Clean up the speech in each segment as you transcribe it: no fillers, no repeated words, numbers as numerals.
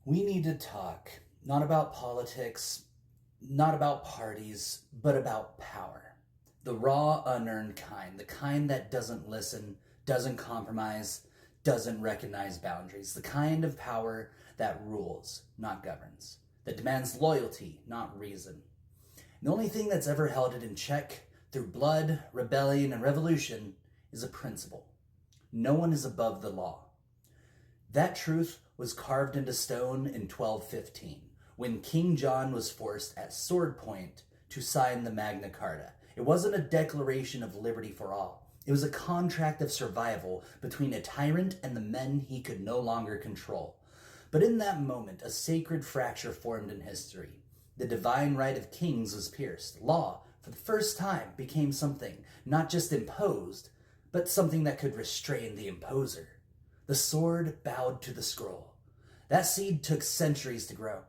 We need to talk, not about politics, not about parties, but about power. The raw, unearned kind, the kind that doesn't listen, doesn't compromise, doesn't recognize boundaries, the kind of power that rules, not governs, that demands loyalty, not reason. And the only thing that's ever held it in check through blood, rebellion, and revolution is a principle. No one is above the law. That truth was carved into stone in 1215, when King John was forced at sword point to sign the Magna Carta. It wasn't a declaration of liberty for all. It was a contract of survival between a tyrant and the men he could no longer control. But in that moment, a sacred fracture formed in history. The divine right of kings was pierced. Law, for the first time, became something not just imposed, but something that could restrain the imposer. The sword bowed to the scroll. That seed took centuries to grow.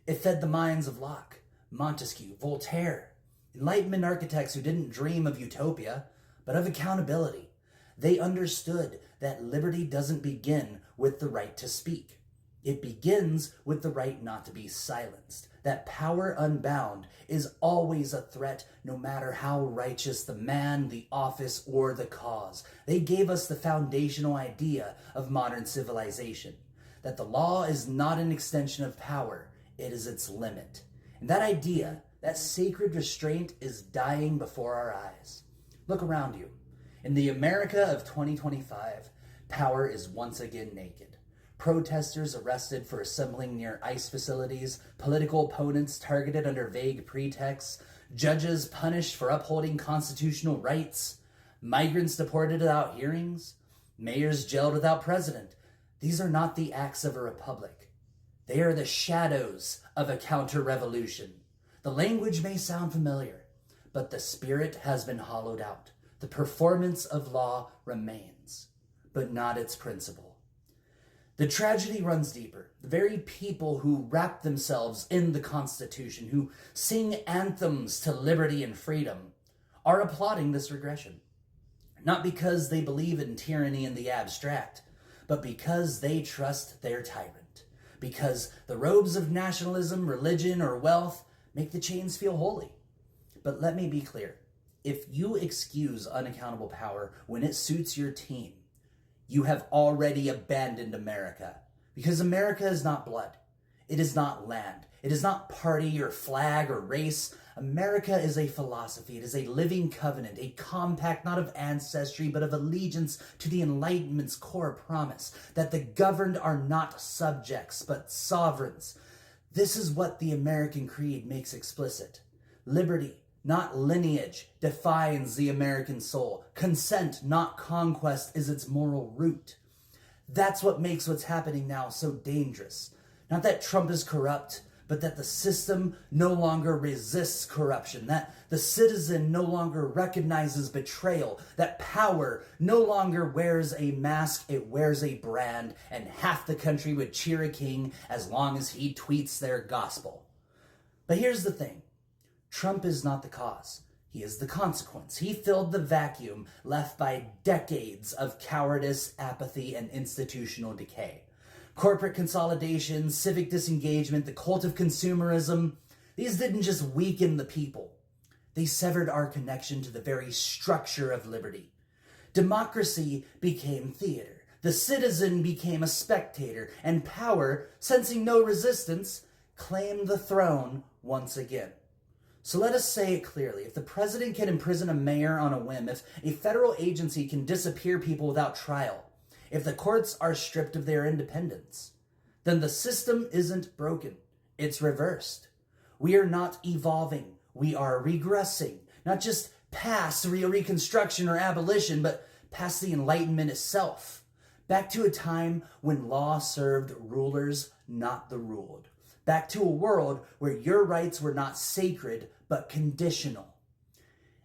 It fed the minds of Locke, Montesquieu, Voltaire, Enlightenment architects who didn't dream of utopia, but of accountability. They understood that liberty doesn't begin with the right to speak. It begins with the right not to be silenced. That power unbound is always a threat, no matter how righteous the man, the office, or the cause. They gave us the foundational idea of modern civilization, that the law is not an extension of power, it is its limit. And that idea, that sacred restraint, is dying before our eyes. Look around you. In the America of 2025, power is once again naked. Protesters arrested for assembling near ICE facilities, political opponents targeted under vague pretexts, judges punished for upholding constitutional rights, migrants deported without hearings, mayors jailed without president. These are not the acts of a republic. They are the shadows of a counter-revolution. The language may sound familiar, but the spirit has been hollowed out. The performance of law remains, but not its principle. The tragedy runs deeper. The very people who wrap themselves in the Constitution, who sing anthems to liberty and freedom, are applauding this regression. Not because they believe in tyranny in the abstract, but because they trust their tyrant. Because the robes of nationalism, religion, or wealth make the chains feel holy. But let me be clear. If you excuse unaccountable power when it suits your team, you have already abandoned America. Because America is not blood. It is not land. It is not party or flag or race. America is a philosophy. It is a living covenant, a compact not of ancestry, but of allegiance to the Enlightenment's core promise, that the governed are not subjects, but sovereigns. This is what the American Creed makes explicit. Liberty, not lineage, defines the American soul. Consent, not conquest, is its moral root. That's what makes what's happening now so dangerous. Not that Trump is corrupt, but that the system no longer resists corruption, that the citizen no longer recognizes betrayal, that power no longer wears a mask, it wears a brand, and half the country would cheer a king as long as he tweets their gospel. But here's the thing. Trump is not the cause. He is the consequence. He filled the vacuum left by decades of cowardice, apathy, and institutional decay. Corporate consolidation, civic disengagement, the cult of consumerism, these didn't just weaken the people. They severed our connection to the very structure of liberty. Democracy became theater. The citizen became a spectator, and power, sensing no resistance, claimed the throne once again. So let us say it clearly. If the president can imprison a mayor on a whim, if a federal agency can disappear people without trial, if the courts are stripped of their independence, then the system isn't broken. It's reversed. We are not evolving. We are regressing. Not just past Reconstruction or abolition, but past the Enlightenment itself. Back to a time when law served rulers, not the ruled. Back to a world where your rights were not sacred, but conditional.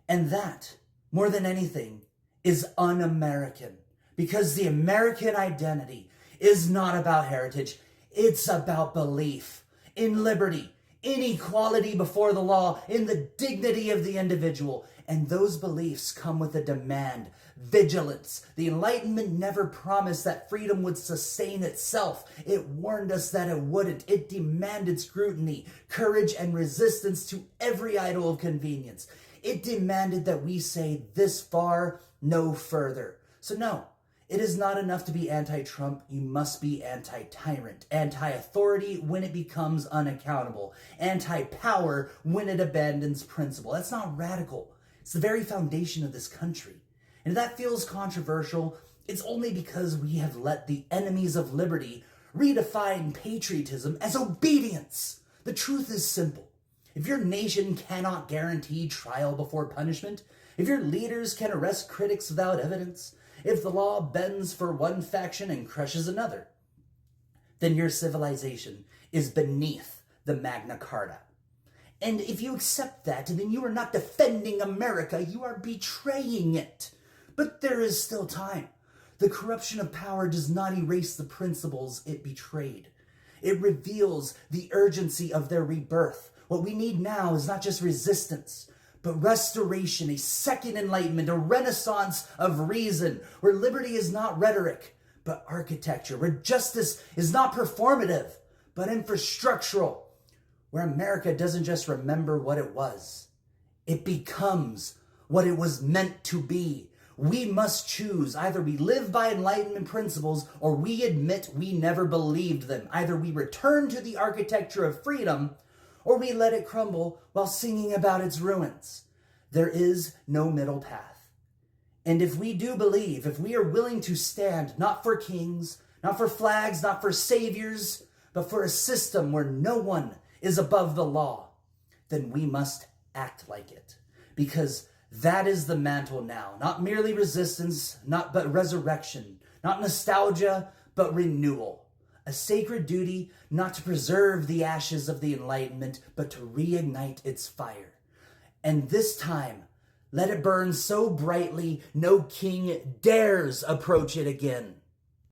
And that, more than anything, is un-American. Because the American identity is not about heritage. It's about belief in liberty, in equality before the law, in the dignity of the individual, And those beliefs come with a demand, vigilance. The Enlightenment never promised that freedom would sustain itself. It warned us that it wouldn't. It demanded scrutiny, courage, and resistance to every idol of convenience. It demanded that we say this far, no further. So no, it is not enough to be anti-Trump. You must be anti-tyrant, anti-authority when it becomes unaccountable, anti-power when it abandons principle. That's not radical. It's the very foundation of this country. And if that feels controversial, it's only because we have let the enemies of liberty redefine patriotism as obedience. The truth is simple. If your nation cannot guarantee trial before punishment, if your leaders can arrest critics without evidence, if the law bends for one faction and crushes another, then your civilization is beneath the Magna Carta. And if you accept that, then you are not defending America, you are betraying it. But there is still time. The corruption of power does not erase the principles it betrayed. It reveals the urgency of their rebirth. What we need now is not just resistance, but restoration, a second enlightenment, a renaissance of reason, where liberty is not rhetoric, but architecture, where justice is not performative, but infrastructural, where America doesn't just remember what it was, it becomes what it was meant to be. We must choose. Either we live by Enlightenment principles or we admit we never believed them. Either we return to the architecture of freedom or we let it crumble while singing about its ruins. There is no middle path. And if we do believe, if we are willing to stand not for kings, not for flags, not for saviors, but for a system where no one is above the law, then we must act like it. Because that is the mantle now. Not merely resistance, but resurrection. Not nostalgia, but renewal. A sacred duty not to preserve the ashes of the Enlightenment, but to reignite its fire. And this time, let it burn so brightly no king dares approach it again.